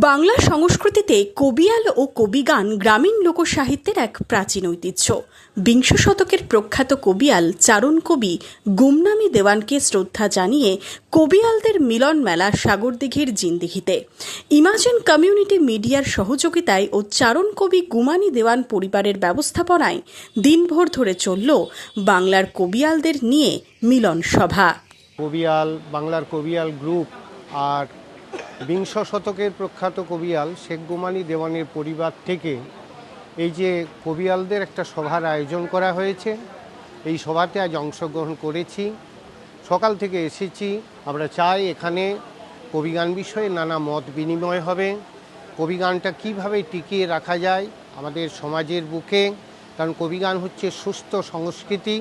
বাংলা সংস্কৃতিতে কবিয়াল ও কবিগান গ্রামীণ লোকসাহিত্যের এক প্রাচীন ঐতিহ্য। বিংশ শতকের প্রখ্যাত কবিয়াল চারণ কবি গুমনামী দেওয়ানকে শ্রদ্ধা জানিয়ে কবিয়ালদের মিলন মেলা সাগরদিঘির জিন্দিঘিতে ইমাজিন কমিউনিটি মিডিয়ার সহযোগিতায় ও চারণ কবি গুমানী দেওয়ান পরিবারের ব্যবস্থাপনায় দিনভর ধরে চলল বাংলার কবিয়ালদের নিয়ে মিলন সভা। কবিয়াল, বাংলার কবিয়াল গ্রুপ আর বিংশ শতকের প্রখ্যাত কবিয়াল শেখ গুমানী দেওয়ানের পরিবার থেকে এই যে কবিয়ালদের একটা সভার আয়োজন করা হয়েছে, এই সভাতে আজ অংশগ্রহণ করেছি। সকাল থেকে এসেছি। আমরা চাই এখানে কবিগান বিষয়ে নানা মত বিনিময় হবে। কবিগানটা কিভাবে টিকিয়ে রাখা যায় আমাদের সমাজের বুকে, কারণ কবিগান হচ্ছে সুস্থ সংস্কৃতি।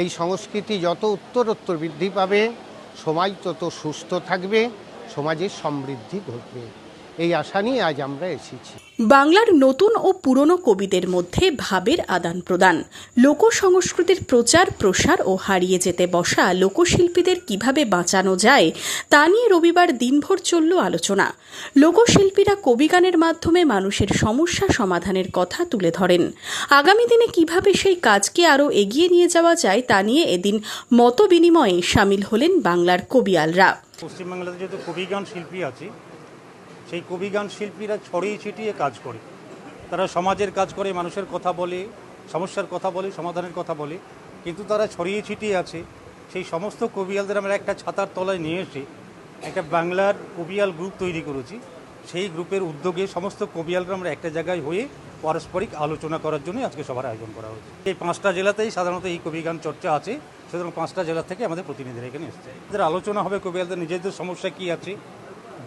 এই সংস্কৃতি যত উত্তরোত্তর বৃদ্ধি পাবে, সমাজ তত সুস্থ থাকবে, সমাজের সমৃদ্ধি ঘটবে। এই আশা নিয়ে আজ আমরা এসেছি। বাংলার নতুন ও পুরনো কবিদের মধ্যে ভাবের আদান প্রদান, লোক সংস্কৃতির প্রচার প্রসার ও হারিয়ে যেতে বসা লোকশিল্পীদের কিভাবে বাঁচানো যায় তা নিয়ে রবিবার দিনভর চলল আলোচনা। লোকশিল্পীরা কবিগানের মাধ্যমে মানুষের সমস্যা সমাধানের কথা তুলে ধরেন। আগামী দিনে কিভাবে সেই কাজকে আরও এগিয়ে নিয়ে যাওয়া যায় তা নিয়ে এদিন মত বিনিময়ে সামিল হলেন বাংলার কবিয়ালরা। পশ্চিমবাংলাতে যেহেতু কবিগান শিল্পী আছে, সেই কবিগান শিল্পীরা ছড়িয়ে ছিটিয়ে কাজ করে। তারা সমাজের কাজ করে, মানুষের কথা বলে, সমস্যার কথা বলে, সমাধানের কথা বলে, কিন্তু তারা ছড়িয়ে ছিটিয়ে আছে। সেই সমস্ত কবিয়ালদের আমরা একটা ছাতার তলায় নিয়ে এসে একটা বাংলার কবিয়াল গ্রুপ তৈরি করেছি। সেই গ্রুপের উদ্যোগে সমস্ত কবিয়ালরা আমরা একটা জায়গায় হয়ে পারস্পরিক আলোচনা করার জন্য আজকে সভার আয়োজন করা হয়েছে। এই 5টা জেলাতেই সাধারণত এই কবিগান চর্চা আছে, সুতরাং 5টা জেলা থেকে আমাদের প্রতিনিধিরা এখানে এসেছে। এদের আলোচনা হবে কবিয়ালদের নিজেদের সমস্যা কী আছে,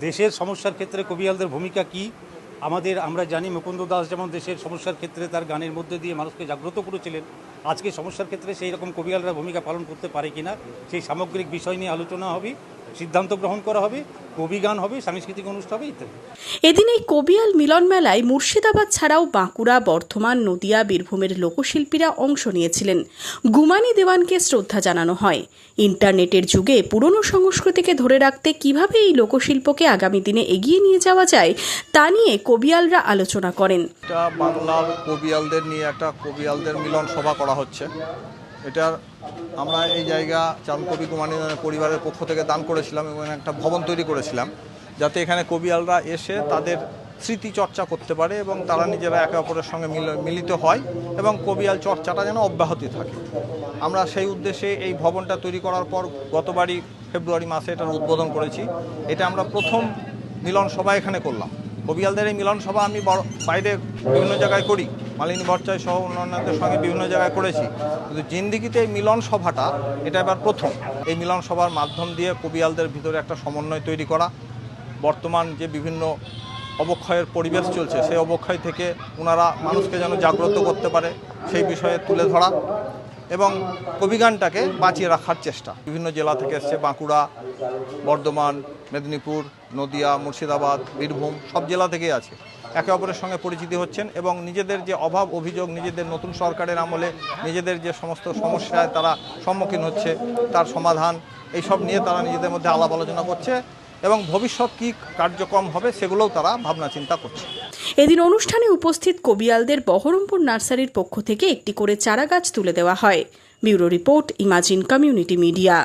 দেশের সমস্যার ক্ষেত্রে কবিয়ালদের ভূমিকা কী। আমরা জানি মুকুন্দ দাস যেমন দেশের সমস্যার ক্ষেত্রে তার গানের মধ্যে দিয়ে মানুষকে জাগ্রত করেছিলেন, আজকে সমস্যার ক্ষেত্রে সেই রকম কবিয়ালরা ভূমিকা পালন করতে পারে কিনা সেই সামগ্রিক বিষয় নিয়ে আলোচনা হবে, সিদ্ধান্ত গ্রহণ করা হবে, কবিগান হবে, সাংস্কৃতিক অনুষ্ঠান হবে ইত্যাদি। এদিন এই কবিয়াল মিলন মেলায় মুর্শিদাবাদ ছাড়াও বাঁকুড়া, বর্ধমান, নদিয়া, বীরভূমের লোকশিল্পীরা অংশ নিয়েছিলেন। গুমানী দেওয়ানকে শ্রদ্ধা জানানো হয়। ইন্টারনেটের যুগে পুরনো সংস্কৃতিকে ধরে রাখতে কিভাবে এই লোকশিল্পকে আগামী দিনে এগিয়ে নিয়ে যাওয়া যায় তা নিয়ে কবিয়ালরা আলোচনা করেন। বাংলার কবিয়ালদের নিয়ে একটা কবিয়ালদের মিলন সভা করা হচ্ছে। এটার আমরা এই জায়গা চারণ কবি গুমানী পরিবারের পক্ষ থেকে দান করেছিলাম এবং একটা ভবন তৈরি করেছিলাম, যাতে এখানে কবিয়ালরা এসে তাদের স্মৃতি চর্চা করতে পারে এবং তারা নিজেরা একে অপরের সঙ্গে মিলিত হয় এবং কবিয়াল চর্চাটা যেন অব্যাহত থাকে। আমরা সেই উদ্দেশ্যে এই ভবনটা তৈরি করার পর গতবারই ফেব্রুয়ারি মাসে এটার উদ্বোধন করেছি। এটা আমরা প্রথম মিলন সভা এখানে করলাম। কবিয়ালদের এই মিলন সভা আমি বাইরে বিভিন্ন জায়গায় করি, মালিনী বরচাই সহ অন্যান্যদের সঙ্গে বিভিন্ন জায়গায় করেছি, কিন্তু জিন্দিগিতে এই মিলন সভাটা এটা এবার প্রথম। এই মিলন সভার মাধ্যম দিয়ে কবিয়ালদের ভিতরে একটা সমন্বয় তৈরি করা, বর্তমান যে বিভিন্ন অবক্ষয়ের পরিবেশ চলছে সেই অবক্ষয় থেকে ওনারা মানুষকে যেন জাগ্রত করতে পারে সেই বিষয়ে তুলে ধরা এবং কবিগানটাকে বাঁচিয়ে রাখার চেষ্টা। বিভিন্ন জেলা থেকে এসছে, বাঁকুড়া, বর্ধমান, মেদিনীপুর, নদিয়া, মুর্শিদাবাদ, বীরভূম, সব জেলা থেকেই আছে। একে অপরের সঙ্গে পরিচিতি হচ্ছেন এবং নিজেদের যে অভাব অভিযোগ, নিজেদের নতুন সরকারের আমলে নিজেদের যে সমস্ত সমস্যায় তারা সম্মুখীন হচ্ছে তার সমাধান, এইসব নিয়ে তারা নিজেদের মধ্যে আলাপ আলোচনা করছে এবং ভবিষ্যৎ কী কার্যক্রম হবে সেগুলোও তারা ভাবনা চিন্তা করছে। এদিন অনুষ্ঠানে উপস্থিত কবিয়ালদের বহরমপুর নার্সারির পক্ষ থেকে একটি করে চারাগাছ তুলে দেওয়া হয়। Bureau report, imagine community media.